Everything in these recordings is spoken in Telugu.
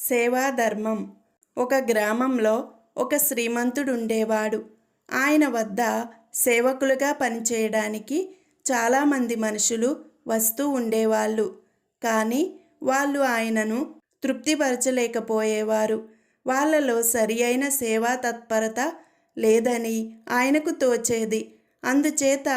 సేవాధర్మం. ఒక గ్రామంలో ఒక శ్రీమంతుడుండేవాడు. ఆయన వద్ద సేవకులుగా పనిచేయడానికి చాలామంది మనుషులు వస్తూ ఉండేవాళ్ళు. కానీ వాళ్ళు ఆయనను తృప్తిపరచలేకపోయేవారు. వాళ్ళలో సరి అయిన సేవా తత్పరత లేదని ఆయనకు తోచేది. అందుచేత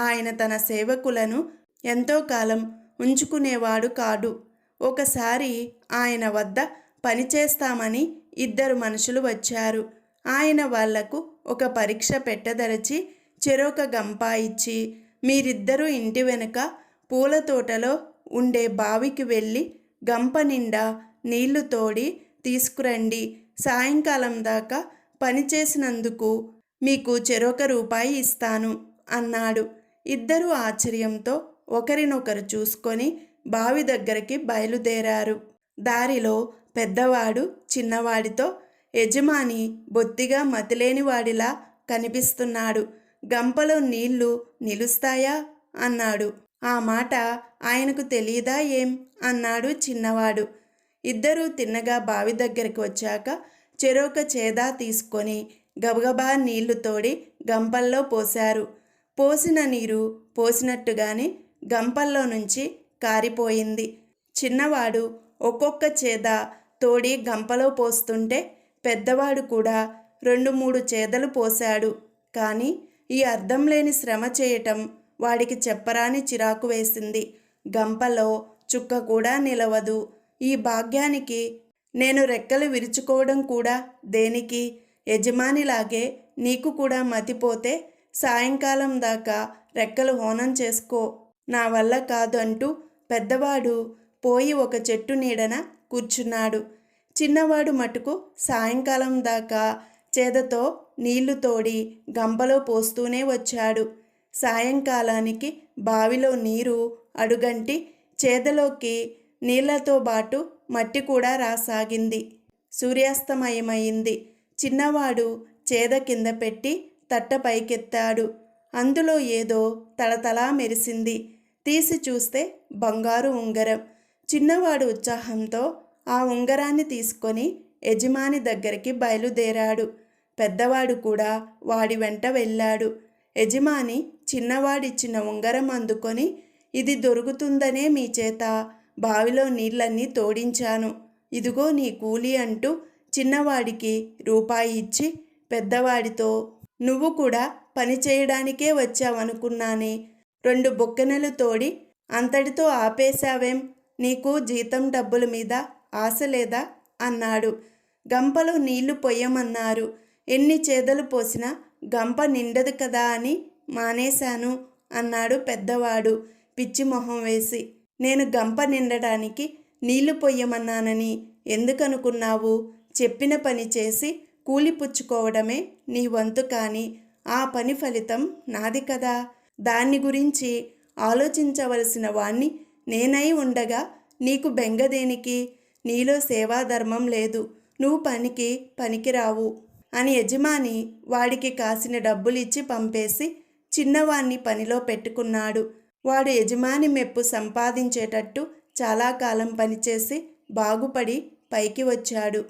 ఆయన తన సేవకులను ఎంతో కాలం ఉంచుకునేవాడు కాడు. ఒకసారి ఆయన వద్ద పనిచేస్తామని ఇద్దరు మనుషులు వచ్చారు. ఆయన వాళ్లకు ఒక పరీక్ష పెట్టదలచి చెరొక గంప ఇచ్చి, మీరిద్దరూ ఇంటి వెనుక పూల తోటలో ఉండే బావికి వెళ్ళి గంప నిండా నీళ్లు తోడి తీసుకురండి. సాయంకాలం దాకా పనిచేసినందుకు మీకు చెరొక రూపాయి ఇస్తాను అన్నాడు. ఇద్దరూ ఆశ్చర్యంతో ఒకరినొకరు చూసుకొని బావి దగ్గరికి బయలుదేరారు. దారిలో పెద్దవాడు చిన్నవాడితో, యజమాని బొత్తిగా మతిలేనివాడిలా కనిపిస్తున్నాడు. గంపలో నీళ్లు నిలుస్తాయా అన్నాడు. ఆ మాట ఆయనకు తెలియదా ఏం అన్నాడు చిన్నవాడు. ఇద్దరూ తిన్నగా బావి దగ్గరికి వచ్చాక చెరొక చేదా తీసుకొని గబగబా నీళ్లు తోడి గంపల్లో పోశారు. పోసిన నీరు పోసినట్టుగానే గంపల్లో నుంచి కారిపోయింది. చిన్నవాడు ఒక్కొక్క చేద తోడి గంపలో పోస్తుంటే పెద్దవాడు కూడా 2-3 చేదలు పోశాడు. కానీ ఈ అర్థం లేని శ్రమ చేయటం వాడికి చెప్పరాని చిరాకు వేసింది. గంపలో చుక్క కూడా నిలవదు. ఈ భాగ్యానికి నేను రెక్కలు విరుచుకోవడం కూడా దేనికి? యజమానిలాగే నీకు కూడా మతిపోతే సాయంకాలం దాకా రెక్కలు హోనం చేసుకో, నా వల్ల కాదు అంటూ పెద్దవాడు పోయి ఒక చెట్టు నీడన కూర్చున్నాడు. చిన్నవాడు మటుకు సాయంకాలం దాకా చేదతో నీళ్లు తోడి గంపలో పోస్తూనే వచ్చాడు. సాయంకాలానికి బావిలో నీరు అడుగంటి చేదలోకి నీళ్లతో బాటు మట్టి కూడా రాసాగింది. సూర్యాస్తమయమైంది. చిన్నవాడు చేద కింద పెట్టి తట్ట పైకెత్తాడు. అందులో ఏదో తళతళా మెరిసింది. తీసి చూస్తే బంగారు ఉంగరం. చిన్నవాడు ఉత్సాహంతో ఆ ఉంగరాన్ని తీసుకొని యజమాని దగ్గరికి బయలుదేరాడు. పెద్దవాడు కూడా వాడి వెంట వెళ్ళాడు. యజమాని చిన్నవాడిచ్చిన ఉంగరం అందుకొని, ఇది దొరుకుతుందనే మీ చేత బావిలో నీళ్ళన్నీ తోడించాను, ఇదిగో నీ కూలి అంటూ చిన్నవాడికి రూపాయి ఇచ్చి పెద్దవాడితో, నువ్వు కూడా పని చేయడానికే వచ్చావనుకున్నానే, 2 బొక్కెనలు తోడి అంతటితో ఆపేశావేం? నీకు జీతం డబ్బుల మీద ఆశ లేదా అన్నాడు. గంపలో నీళ్లు పొయ్యమన్నారు. ఎన్ని చేదలు పోసినా గంప నిండదు కదా అని మానేశాను అన్నాడు పెద్దవాడు పిచ్చి మొహం వేసి. నేను గంప నిండడానికి నీళ్లు పొయ్యమన్నానని ఎందుకనుకున్నావు? చెప్పిన పని చేసి కూలి పుచ్చుకోవడమే నీ వంతు, కానీ ఆ పని ఫలితం నాది కదా. దాన్ని గురించి ఆలోచించవలసిన వాణ్ణి నేనై ఉండగా నీకు బెంగదేనికి? నీలో సేవాధర్మం లేదు, నువ్వు పనికిరావు అని యజమాని వాడికి కాసిన డబ్బులిచ్చి పంపేసి చిన్నవాణ్ణి పనిలో పెట్టుకున్నాడు. వాడు యజమాని మెప్పు సంపాదించేటట్టు చాలా కాలం పనిచేసి బాగుపడి పైకి వచ్చాడు.